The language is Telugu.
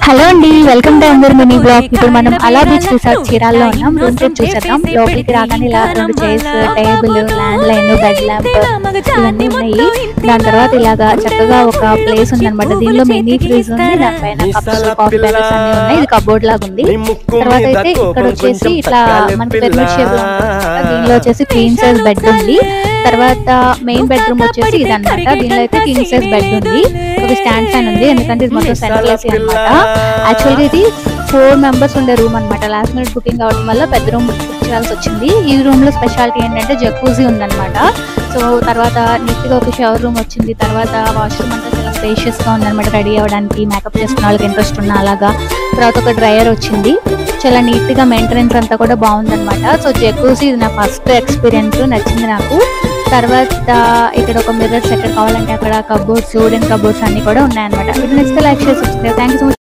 హలో అండి, welcome to another mini blog. ఇప్పుడు మనం అలా బీచ్ రిసార్ట్ చీరాల్లో ఉన్నాం. రూమ్ టూర్ చూసేద్దాం. లోపలికి రాగానే ఇలా 2 chairs, table, land line, bed lamp ఇవన్నీ ఉన్నాయి. దాని తర్వాత ఇలాగా చక్కగా ఒక ప్లేస్ ఉందన్నమాట. దీనిలో మినీ ఫ్రిడ్జ్ ఉంది, దానిపైన కప్స్, కాఫీ బ్యాగ్స్ అన్ని ఉన్నాయి. ఇది కబోర్డ్ లాగా ఉంది. తర్వాత అయితే ఇక్కడ వచ్చేసి ఇట్లా మనకి పిరమిడ్ షేప్ లో ఉంటుంది. దీనిలో వచ్చేసి క్వీన్ సైజ్ బెడ్ ఉంది. తర్వాత మెయిన్ బెడ్రూమ్ వచ్చేసి ఇది అనమాట. దీనిలో అయితే కింగ్ సైజ్ బెడ్ ఉంది. ఒక స్టాండ్ ఫ్యాన్ ఉంది, ఎందుకంటే ఇది మొత్తం సెంట్రల్ ఏసీ అనమాట. యాక్చువల్గా ఇది 4 మెంబర్స్ ఉండే రూమ్ అనమాట. లాస్ట్ మినిట్ బుకింగ్ అవడం వల్ల పెద్ద రూమ్ బుక్ చేయాల్సి వచ్చింది. ఈ రూమ్ లో స్పెషాలిటీ ఏంటంటే జకూజీ ఉందన్నమాట. సో తర్వాత నీట్ గా ఒక షవర్ రూమ్ వచ్చింది. తర్వాత వాష్రూమ్ అంతా చాలా స్పేషియస్ గా ఉందన్నమాట. రెడీ అవ్వడానికి, మేకప్ చేసుకున్న వాళ్ళకి ఇంట్రెస్ట్ ఉన్న అలాగా. తర్వాత ఒక డ్రైయర్ వచ్చింది. చాలా నీట్ గా మెయింటెనెన్స్ అంతా కూడా బాగుందన్నమాట. సో జకూజీ ఇది నా ఫస్ట్ ఎక్స్పీరియన్స్, నచ్చింది నాకు. తర్వాత ఇక్కడ ఒక మిర్రర్స్ ఎక్కడ కావాలంటే అక్కడ కబోర్డ్స్, వుడెన్ కబోర్డ్స్ అన్ని కూడా ఉన్నాయన్నమాట. ఇది నెక్స్ట్ లైక్ చేసి subscribe. Thank you so much.